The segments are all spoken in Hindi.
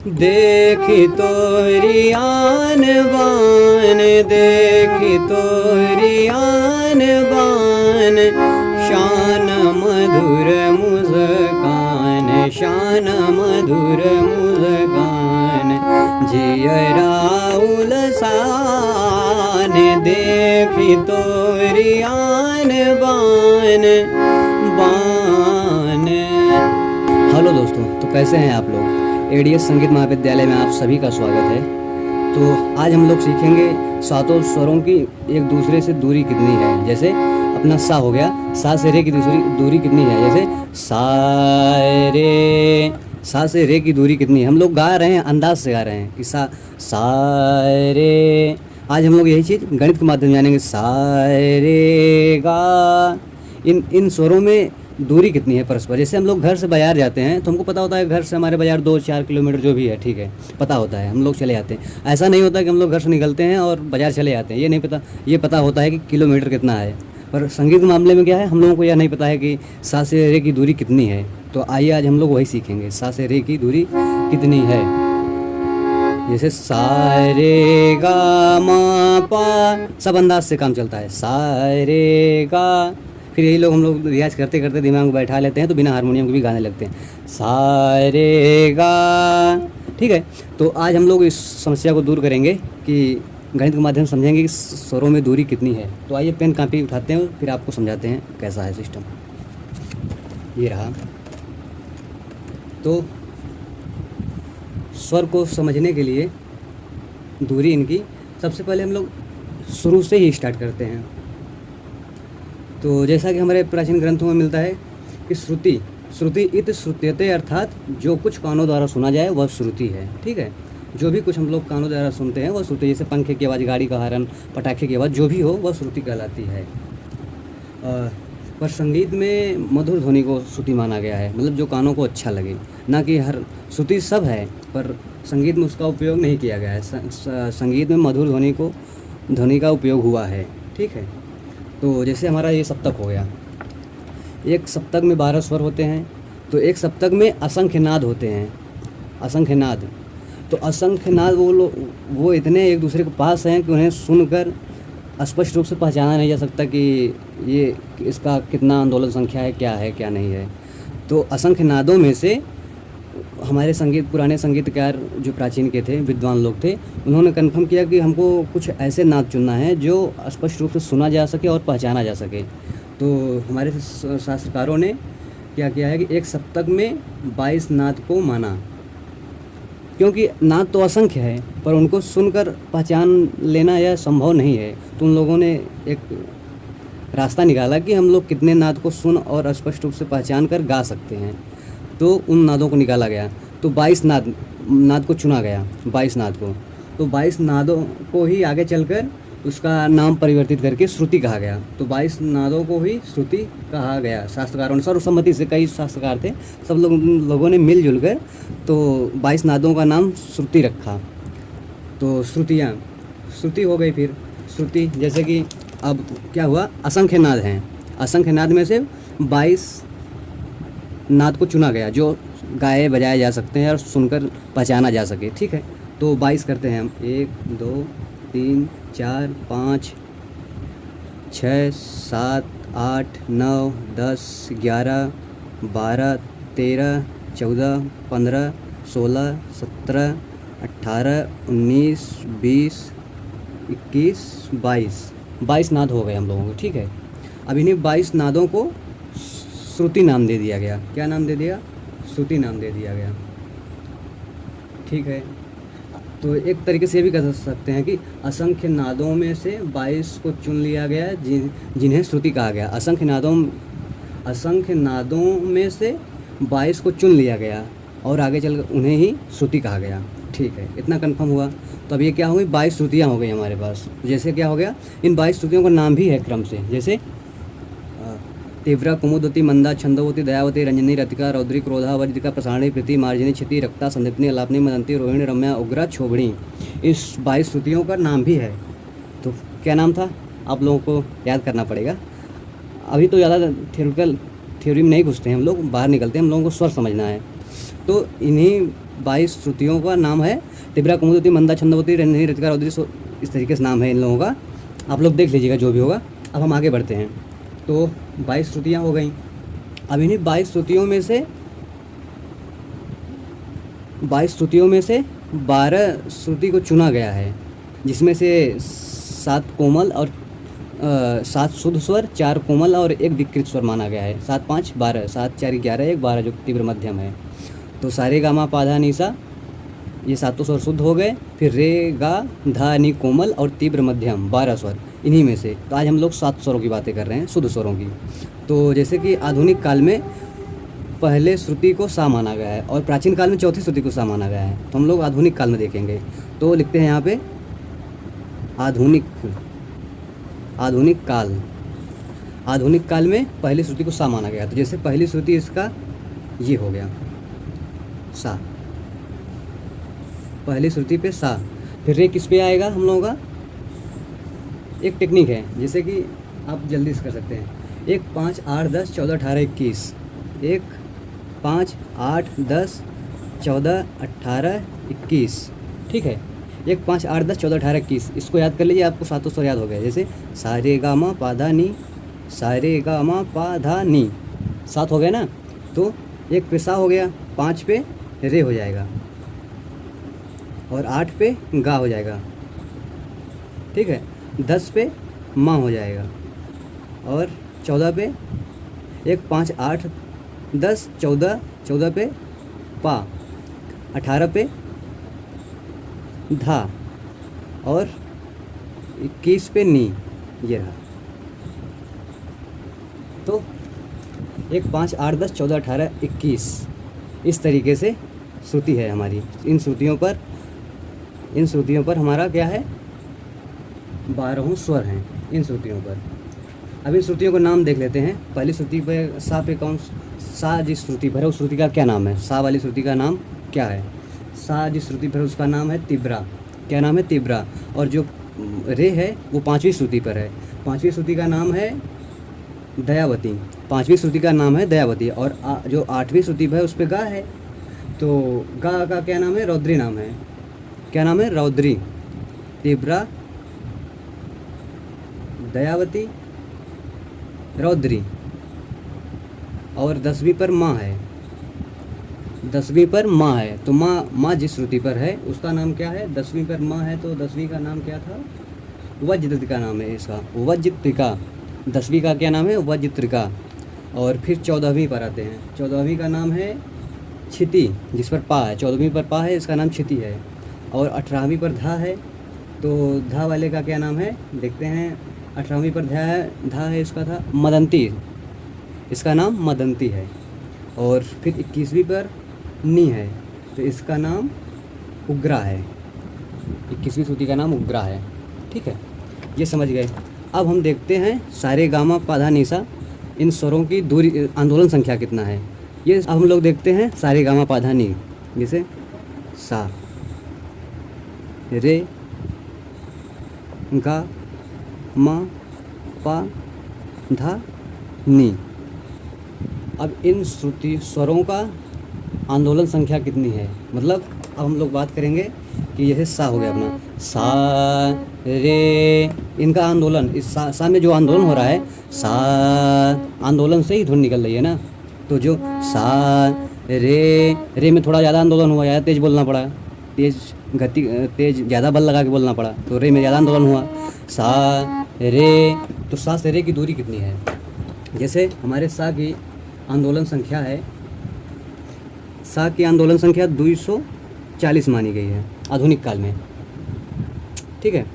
देखी तोरी आन बान, देखी तोरी आन बान, शान मधुर मुस्कान, शान मधुर मुस्कान, जियरा उलसान, देखी तोरी आन बान बान। हेलो दोस्तों, तो कैसे हैं आप लोग। एडीएस संगीत महाविद्यालय में आप सभी का स्वागत है। तो आज हम लोग सीखेंगे सातों स्वरों की एक दूसरे से दूरी कितनी है। जैसे अपना सा हो गया, सा से रे की दूरी कितनी है। जैसे सा से रे की दूरी कितनी है। हम लोग गा रहे हैं, अंदाज से गा रहे हैं कि सा रे। आज हम लोग यही चीज़ गणित के माध्यम से जानेंगे। सा रे गा, इन स्वरों में दूरी कितनी है परस्पर। जैसे हम लोग घर से बाज़ार जाते हैं तो हमको पता होता है घर से हमारे बाज़ार 2-4 किलोमीटर जो भी है, ठीक है, पता होता है, हम लोग चले जाते हैं। ऐसा नहीं होता कि हम लोग घर से निकलते हैं और बाज़ार चले जाते हैं, ये नहीं पता। ये पता होता है कि किलोमीटर कितना है। पर संगीत के मामले में क्या है, हम लोगों को यह नहीं पता है कि सा से रे की दूरी कितनी है। तो आइए आज हम लोग वही सीखेंगे, सा से रे की दूरी कितनी है। जैसे सा रे गा मा पा, सब अंदाज से काम चलता है। सा रे गा, फिर यही लोग हम लोग रियाज करते करते दिमाग में बैठा लेते हैं तो बिना हारमोनियम के भी गाने लगते हैं। सा रे गा, ठीक है। तो आज हम लोग इस समस्या को दूर करेंगे कि गणित के माध्यम से समझेंगे कि स्वरों में दूरी कितनी है। तो आइए पेन कापी उठाते हैं, फिर आपको समझाते हैं कैसा है सिस्टम। ये रहा। तो स्वर को समझने के लिए दूरी इनकी, सबसे पहले हम लोग शुरू से ही स्टार्ट करते हैं। तो जैसा कि हमारे प्राचीन ग्रंथों में मिलता है कि श्रुति इत श्रुत्यते, अर्थात जो कुछ कानों द्वारा सुना जाए वह श्रुति है, ठीक है। जो भी कुछ हम लोग कानों द्वारा सुनते हैं वह श्रुति। जैसे पंखे की आवाज़, गाड़ी का हॉर्न, पटाखे की आवाज़, जो भी हो वह श्रुति कहलाती है। पर संगीत में मधुर ध्वनि को श्रुति माना गया है, मतलब जो कानों को अच्छा लगे। ना कि हर श्रुति सब है, पर संगीत में उसका उपयोग नहीं किया गया है। संगीत में मधुर ध्वनि का उपयोग हुआ है, ठीक है। तो जैसे हमारा ये सप्तक हो गया, एक सप्तक में 12 स्वर होते हैं। तो एक सप्तक में असंख्य नाद होते हैं, असंख्य नाद। तो असंख्य नाद वो इतने एक दूसरे के पास हैं कि उन्हें सुनकर स्पष्ट रूप से पहचाना नहीं जा सकता कि ये इसका कितना आंदोलन संख्या है, क्या नहीं है। तो असंख्य नादों में से हमारे पुराने संगीतकार जो प्राचीन के थे, विद्वान लोग थे, उन्होंने कन्फर्म किया कि हमको कुछ ऐसे नाद चुनना है जो स्पष्ट रूप से सुना जा सके और पहचाना जा सके। तो हमारे शास्त्रकारों ने क्या किया है कि एक सप्तक में 22 नाद को माना, क्योंकि नाद तो असंख्य है पर उनको सुनकर पहचान लेना यह संभव नहीं है। तो उन लोगों ने एक रास्ता निकाला कि हम लोग कितने नाद को सुन और स्पष्ट रूप से पहचान कर गा सकते हैं। तो उन नादों को निकाला गया। तो 22 नाद को चुना गया, 22 नाद को। तो 22 नादों को ही आगे चलकर उसका नाम परिवर्तित करके श्रुति कहा गया। तो 22 नादों को ही श्रुति कहा गया शास्त्रकारों ने, सर्वसम्मति से। कई शास्त्रकार थे, सब लोगों ने मिलजुल कर तो 22 नादों का नाम श्रुति रखा। तो श्रुति हो गई। फिर श्रुति, जैसे कि अब क्या हुआ, असंख्य नाद हैं। असंख्य नाद में से 22 नाद को चुना गया जो गाए बजाए जा सकते हैं और सुनकर पहचाना जा सके, ठीक है। तो 22 करते हैं हम। 1 2 3 4 5 6 7 8 9 10 11 12 13 14 15 16 17 18 19 20 21 22 नाद हो गए हम लोगों को, ठीक है। अब इन्हीं 22 नादों को श्रुति नाम दे दिया गया। क्या नाम दे दिया? श्रुति नाम दे दिया गया, ठीक है। तो एक तरीके से भी कह सकते हैं कि असंख्य नादों में से 22 को चुन लिया गया जिन्हें श्रुति कहा गया। असंख्य नादों में से 22 को चुन लिया गया और आगे चल उन्हें ही श्रुति कहा गया, ठीक है। इतना कंफर्म हुआ। तो अब ये क्या हो गई, 22 श्रुतियाँ हो गई हमारे पास। जैसे क्या हो गया, इन 22 श्रुतियों का नाम भी है क्रम से। जैसे तीव्रा, कुमुदवती, मंदा, छंदोवती, दयावती, रंजनी, रतिका, रौद्री, क्रोधा, वज्रिका, प्रसारणी, प्रीति, मार्जनी, क्षिति, रक्ता, संदीपनी, अलापनी, मदंती, रोहिणी, रम्या, उग्रा, छोबड़ी। इस 22 श्रुतियों का नाम भी है। तो क्या नाम था आप लोगों को याद करना पड़ेगा। अभी तो ज़्यादा थ्योरी में नहीं घुसते हैं हम लोग, बाहर निकलते हैं, हम लोगों को स्वर समझना है। तो इन्हीं 22 श्रुतियों का नाम है। तिब्रा, कुमुदवती, मंदा, छंदवती, रंजनी, रतिका, रौद्री, इस तरीके से नाम है इन लोगों का। आप लोग देख लीजिएगा जो भी होगा। अब हम आगे बढ़ते हैं। तो 22 श्रुतियाँ हो गई। अब इन्हीं 22 श्रुतियों में से 12 श्रुति को चुना गया है, जिसमें से 7 कोमल और 7 शुद्ध स्वर, 4 कोमल और 1 विकृत स्वर माना गया है। 7 5 12, 7 4 11, 1 12 जो तीव्र मध्यम है। तो सारे गा मा पा धा नी सा, ये 7 स्वर शुद्ध हो गए। फिर रे गा धा नी कोमल और तीव्र मध्यम 12 स्वर, इन्हीं में से। तो आज हम लोग 7 स्वरों की बातें कर रहे हैं, शुद्ध स्वरों की। तो जैसे कि आधुनिक काल में पहले श्रुति को सा माना गया है और प्राचीन काल में चौथी श्रुति को सा माना गया है। तो हम लोग आधुनिक काल में देखेंगे। तो लिखते हैं यहाँ पे आधुनिक काल में पहली श्रुति को सा माना गया। तो जैसे पहली श्रुति इसका ये हो गया सा, पहली श्रुति पे सा। फिर रे किस पे आएगा हम लोगों का? एक टेक्निक है, जैसे कि आप जल्दी से कर सकते हैं। 1 5 8 10 14 18 21, 1 5 8 10 14 18 21, ठीक है। 1 5 8 10 14 18 21, इसको याद कर लीजिए, आपको 7 स्वर याद हो गए। जैसे सा रे गा मा पा धा नी, सा रे गा मा पा धा नी, 7 हो गए ना। तो 1 पे सा हो गया, 5 पे रे हो जाएगा और 8 पे गा हो जाएगा, ठीक है। 10 पे माँ हो जाएगा और 14 पे 1 5 8 10 14 पे पा, 18 पे धा और 21 पे नी, ये रहा। तो 1 5 8 10 14 18 21, इस तरीके से श्रुति है हमारी। इन श्रुतियों पर हमारा क्या है? 12 स्वर हैं इन श्रुतियों पर। अब इन श्रुतियों का नाम देख लेते हैं। पहली श्रुति पर सा पे कौन सा जिस श्रुति पर है उस श्रुति का क्या नाम है? सा वाली श्रुति का नाम क्या है? सा जिस श्रुति पर है उसका नाम है तिब्रा। क्या नाम है? तिब्रा। और जो रे है वो 5वीं श्रुति पर है। 5वीं श्रुति का नाम है दयावती। 5वीं श्रुति का नाम है दयावती। और जो 8वीं श्रुति पर है उस पर गा है। तो गा का क्या नाम है? रौद्री नाम है। क्या नाम है? रौद्री। तिब्रा, दयावती, रौद्री। और 10वीं पर माँ है। 10वीं पर माँ है। तो माँ जिस श्रुति पर है उसका नाम क्या है? 10वीं पर माँ है तो 10वीं का नाम क्या था? वज्रत्रिका नाम है इसका, वज्रत्रिका। 10वीं का क्या नाम है? वज्रत्रिका। और फिर 14वीं पर आते हैं। 14वीं का नाम है क्षिति, जिस पर पा है। 14वीं पर पा है, इसका नाम क्षिति है। और 18वीं पर धा है, तो धा वाले का क्या नाम है? देखते हैं। 18वीं पर धा है, इसका था मदंती, इसका नाम मदंती है। और फिर 21वीं पर नी है, तो इसका नाम उग्रा है। 21वीं श्रुति का नाम उग्रा है, ठीक है। ये समझ गए। अब हम देखते हैं सारे गामा पाधा निसा, इन स्वरों की दूरी, आंदोलन संख्या कितना है। ये अब हम लोग देखते हैं सारे गामा पाधा नी। जैसे सा, रे, गा, मा, पा, धा, नी। अब इन श्रुति स्वरों का आंदोलन संख्या कितनी है, मतलब अब हम लोग बात करेंगे कि यह सा हो गया अपना सा, रे, इनका आंदोलन, इस सा में जो आंदोलन हो रहा है, सा आंदोलन से ही धुन निकल रही है ना। तो जो सा, रे में थोड़ा ज़्यादा आंदोलन हुआ, ज़्यादा तेज़ बोलना पड़ा, तेज़ ज़्यादा बल लगा के बोलना पड़ा, तो रे में ज़्यादा आंदोलन हुआ। सा, रे, तो सा से रे की दूरी कितनी है? जैसे हमारे सा की आंदोलन संख्या है, सा की आंदोलन संख्या 240 मानी गई है आधुनिक काल में, ठीक है।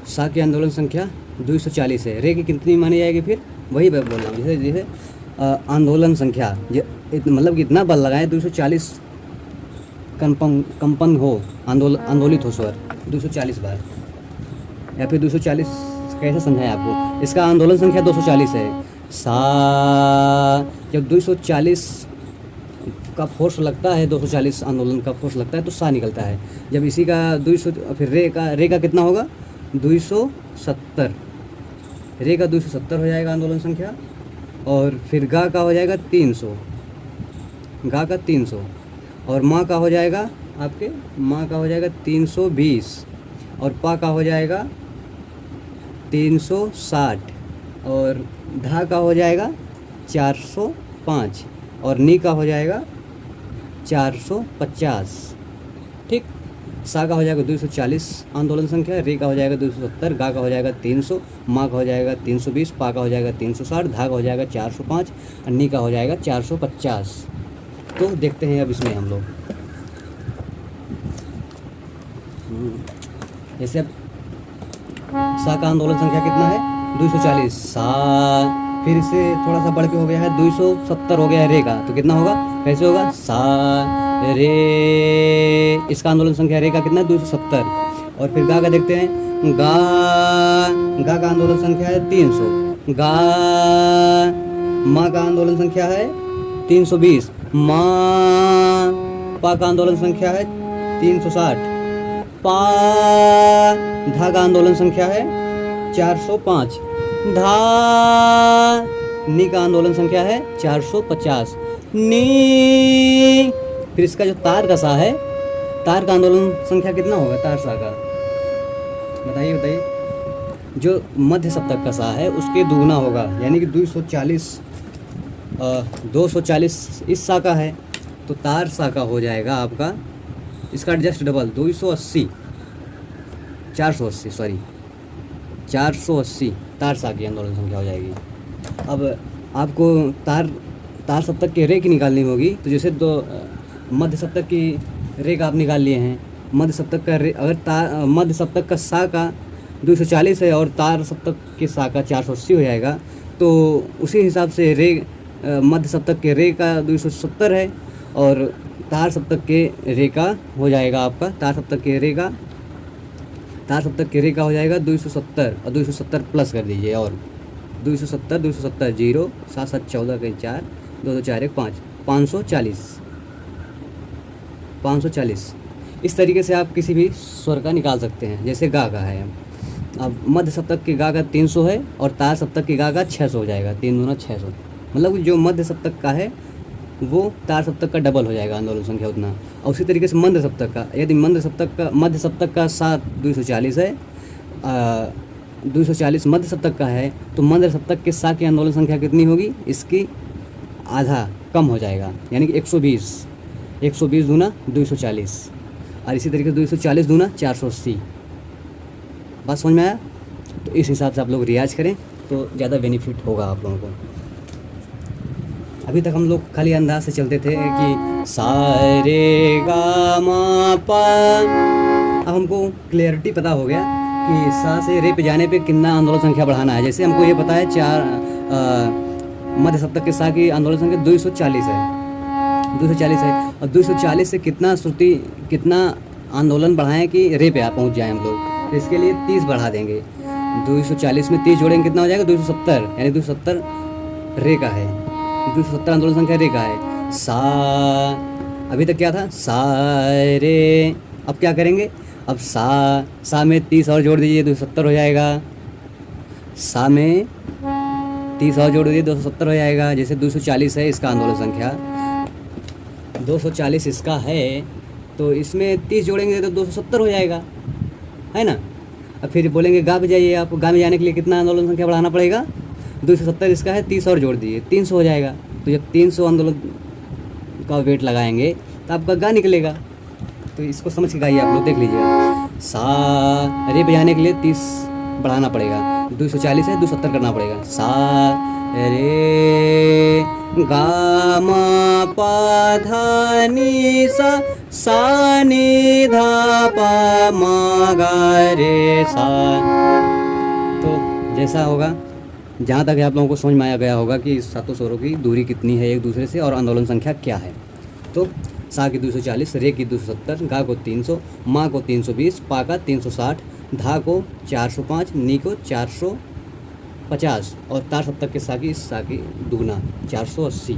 सा की आंदोलन संख्या 240 है। रे की कितनी मानी जाएगी? फिर वही मैं बोल रहा हूँ, जैसे आंदोलन संख्या मतलब कितना बल लगाए, 240 कंपन हो, आंदोलित हो स्वर 240 बार, या फिर 240 कैसे समझाएं आपको? इसका आंदोलन संख्या 240 है। सा जब 240 का फोर्स लगता है, 240 आंदोलन का फोर्स लगता है तो सा निकलता है। जब इसी का 200, फिर रे का कितना होगा? 270। रे का 270 हो जाएगा आंदोलन संख्या। और फिर गा का हो जाएगा 300, गा का 300। और माँ का हो जाएगा आपके, माँ का हो जाएगा 320 और पा का हो जाएगा 360 और धा का हो जाएगा 405 और नी का हो जाएगा 450। ठीक, सा का हो जाएगा 240 आंदोलन संख्या, रे का हो जाएगा 270, गा का हो जाएगा 300, माँ का हो जाएगा 320, पा का हो जाएगा 360, धा का हो जाएगा 405 और नी का हो जाएगा 450। तो देखते हैं अब इसमें हम लोग जैसे अब सा का आंदोलन संख्या कितना है 240, सा, फिर इससे थोड़ा सा बढ़ के हो गया है 270 हो गया है रे का, तो कितना होगा, कैसे होगा, सा रे, इसका आंदोलन संख्या रे का कितना है 270। और फिर गा का देखते हैं, गा का आंदोलन संख्या है 300, गा, माँ का आंदोलन संख्या है 320, माँ, पा का आंदोलन संख्या है 360, पा, धा का आंदोलन संख्या है 405, धा, नी का आंदोलन संख्या है 450, नी, फिर इसका जो तार का सा है, तार का आंदोलन संख्या कितना होगा तार सा का, बताइए बताइए। जो मध्य सप्तक का सा है उसके दुगना होगा, यानी कि 240 इस सा का है, तो तार सा का हो जाएगा आपका इसका जस्ट डबल 480 तार सा की आंदोलन संख्या हो जाएगी। अब आपको तार सप्तक के रे की निकालनी होगी, तो जैसे मध्य सप्तक की रे का आप निकाल लिए हैं, मध्य सप्तक का रे, अगर मध्य सप्तक का सा का 240 है और तार सप्तक के सा का 480 हो जाएगा, तो उसी हिसाब से रे मध्य सप्तक के रे का 270 है और तार सप्तक के रे का हो जाएगा आपका, तार सप्तक के रे का हो जाएगा 270 और 270 प्लस कर दीजिए, और 270 0 7 7 14 के 4 2 2 4 1 5 540। इस तरीके से आप किसी भी स्वर का निकाल सकते हैं। जैसे गा का है, अब मध्य सप्तक की गा का 300 है और तार सप्तक की गा का 600 हो जाएगा, 3 दूना 600, मतलब जो मध्य सप्तक का है वो तार सप्तक का डबल हो जाएगा आंदोलन संख्या उतना। और उसी तरीके से मध्य सप्तक का, यदि मध्य सप्तक का 240 है, 240 मध्य सप्तक का है, तो मध्य सप्तक के सा की आंदोलन संख्या कितनी होगी, इसकी आधा कम हो जाएगा, यानी कि 120 दूना 240 और इसी तरीके से 240 दूना 480। बात समझ में आया? तो इस हिसाब से आप लोग रियाज करें तो ज़्यादा बेनिफिट होगा आप लोगों को। अभी तक हम लोग खाली अंदाज से चलते थे कि सा रे गा मा पा, अब हमको क्लियरिटी पता हो गया कि सा से रे पे जाने पे कितना आंदोलन संख्या बढ़ाना है। जैसे हमको ये पता है मध्य सप्तक के सा की आंदोलन संख्या 240 है और 240 से कितना आंदोलन बढ़ाएं कि रे पे आप पहुंच जाएं हम लोग, तो इसके लिए 30 बढ़ा देंगे। 240 में 30 जोड़ेंगे कितना हो जाएगा 270, यानी 270 रे का है, 270 आंदोलन संख्या रे का है। सा, अभी तक क्या था, सा रे, अब क्या करेंगे, अब सा में 30 और जोड़ दीजिए 270 हो जाएगा, सा में 30 और जोड़ दीजिए 270 हो जाएगा। जैसे 240 है इसका आंदोलन संख्या, 240 इसका है, तो इसमें 30 जोड़ेंगे तो 270 हो जाएगा, है ना। अब फिर बोलेंगे गा पे जाइए, आप गा में जाने के लिए कितना आंदोलन संख्या बढ़ाना पड़ेगा, 270 इसका है, 30 और जोड़ दीजिए 300 हो जाएगा। तो जब 300 आंदोलन का वेट लगाएंगे तो आपका गा निकलेगा। तो इसको समझ के गाइए आप लोग, देख लीजिएगा। सा रे पे जाने के लिए 30 बढ़ाना पड़ेगा, 240 है 270 करना पड़ेगा। सा रे गा मा पा धा नी सा नी धा पा मा गा रे सा। तो जैसा होगा, जहाँ तक आप लोगों को समझ में आया गया होगा कि सातों स्वरों की दूरी कितनी है एक दूसरे से और आंदोलन संख्या क्या है। तो सा की 240, रे की 270, गा को 300, माँ को 320, पा का 360, धा को 405, नी को 450 और तार सप्तक के सा की दुगना 480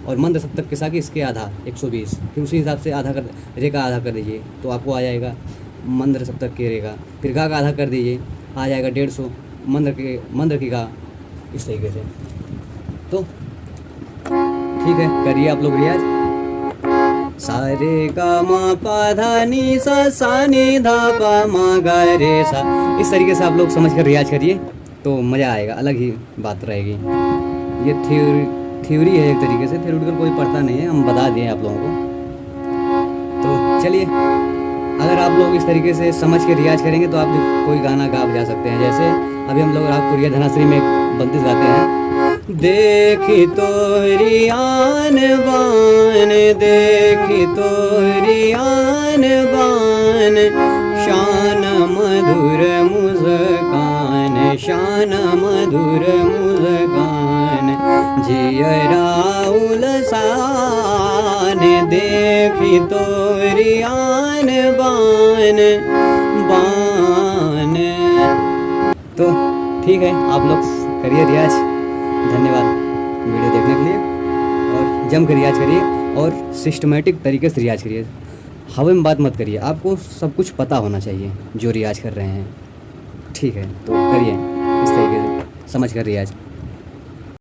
और मंद सप्तक के सा की इसके आधा 120। फिर उसी हिसाब से आधा कर, रे का आधा कर दीजिए तो आपको आ जाएगा मंद सप्तक के रे का। फिर गा का आधा कर दीजिए, आ जाएगा 150 मंद की गा, इस तरीके से। तो ठीक है, करिए आप लोग रियाज। सा रे गा मा पा धा नी सा नी धा पा मा गा रे सा। इस तरीके से आप लोग समझ कर रियाज करिए तो मज़ा आएगा, अलग ही बात रहेगी। ये थ्योरी है एक तरीके से, थ्योरिटिकल कोई पढ़ता नहीं है, हम बता दिए आप लोगों को। तो चलिए, अगर आप लोग इस तरीके से समझ के रियाज करेंगे तो आप भी कोई गाना गा बजा सकते हैं। जैसे अभी हम लोग राग पुरिया धनाश्री में एक बंदिश गाते हैं, देखी तोरी आन बान, देखी तोरी आन बान, शान मधुर मुस्कान, शान मधुर मुस्कान, जियरा उलसान, देखी तोरी आन बान बान। तो ठीक है, आप लोग करिए रियाज। धन्यवाद वीडियो देखने के लिए, और जम कर रियाज करिए और सिस्टमेटिक तरीके से रियाज करिए। हवा में बात मत करिए, आपको सब कुछ पता होना चाहिए जो रियाज कर रहे हैं। ठीक है, तो करिए इस तरीके से समझ कर रियाज।